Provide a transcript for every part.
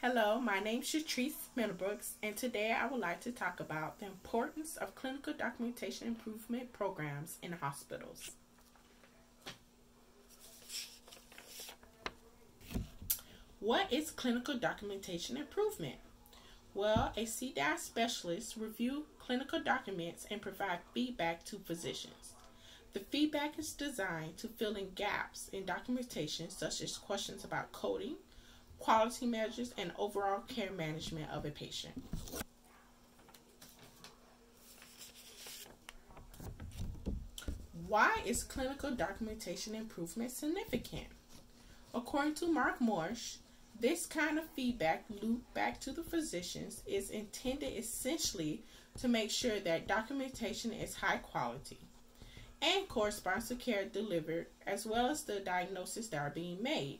Hello, my name is Shatrice Middlebrooks, and today I would like to talk about the importance of clinical documentation improvement programs in hospitals. What is clinical documentation improvement? Well, a Cdip specialist reviews clinical documents and provide feedback to physicians. The feedback is designed to fill in gaps in documentation such as questions about coding, quality measures, and overall care management of a patient. Why is clinical documentation improvement significant? According to Mark Morsch, this kind of feedback loop back to the physicians is intended essentially to make sure that documentation is high quality and corresponds to care delivered as well as the diagnoses that are being made.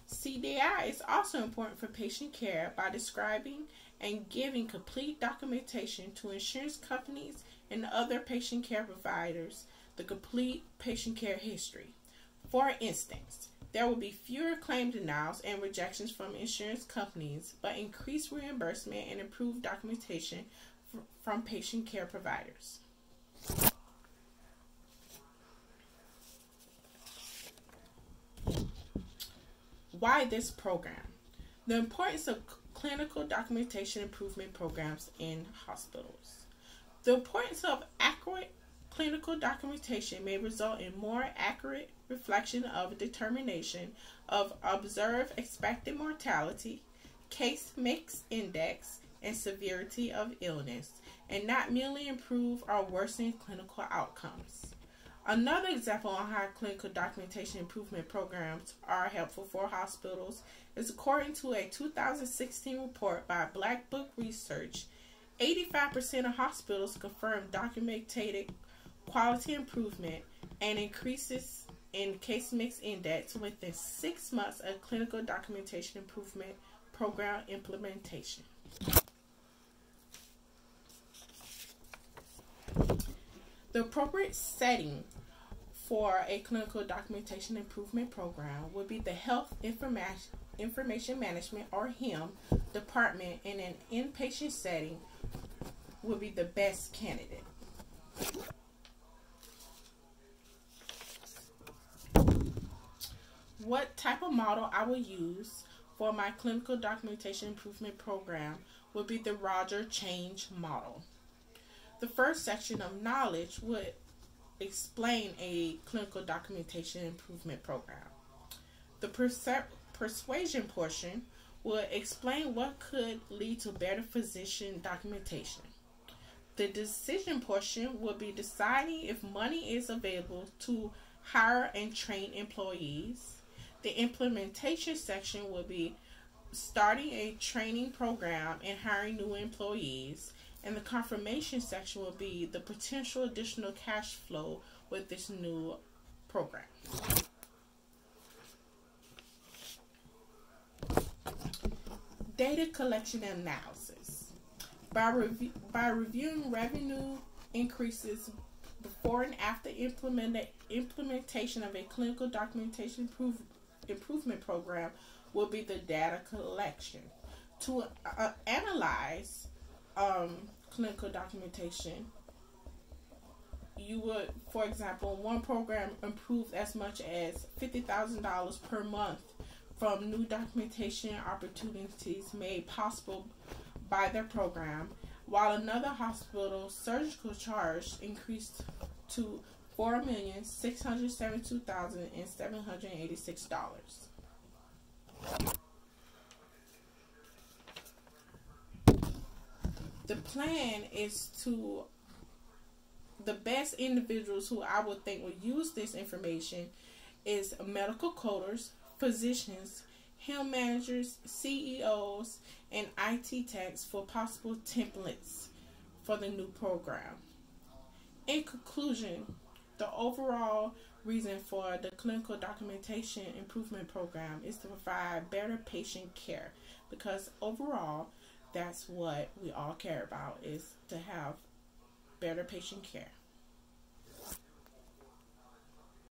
Cdip is also important for patient care by describing and giving complete documentation to insurance companies and other patient care providers, the complete patient care history. For instance, there will be fewer claim denials and rejections from insurance companies, but increased reimbursement and improved documentation from patient care providers. Why this program? The importance of clinical documentation improvement programs in hospitals. The importance of accurate clinical documentation may result in more accurate reflection of determination of observed expected mortality, case mix index, and severity of illness, and not merely improve or worsen clinical outcomes. Another example on how clinical documentation improvement programs are helpful for hospitals is according to a 2016 report by Black Book Research, 85% of hospitals confirm documented quality improvement and increases in case mix index within 6 months of clinical documentation improvement program implementation. The appropriate setting for a clinical documentation improvement program would be the Health Information Management or HIM department in an inpatient setting would be the best candidate. What type of model I will use for my clinical documentation improvement program would be the Roger Change model. The first section of knowledge would explain a clinical documentation improvement program. The persuasion portion would explain what could lead to better physician documentation. The decision portion would be deciding if money is available to hire and train employees. The implementation section would be starting a training program and hiring new employees. And the confirmation section will be the potential additional cash flow with this new program. Data collection and analysis. By reviewing revenue increases before and after implementation of a clinical documentation improvement program will be the data collection. To analyze clinical documentation, you would, for example, one program improved as much as $50,000 per month from new documentation opportunities made possible by their program, while another hospital surgical charge increased to $4,672,786. The plan is to the best individuals who I would think would use this information is medical coders, physicians, HIM managers, CEOs, and IT techs for possible templates for the new program. In conclusion, the overall reason for the clinical documentation improvement program is to provide better patient care, because overall that's what we all care about, is to have better patient care.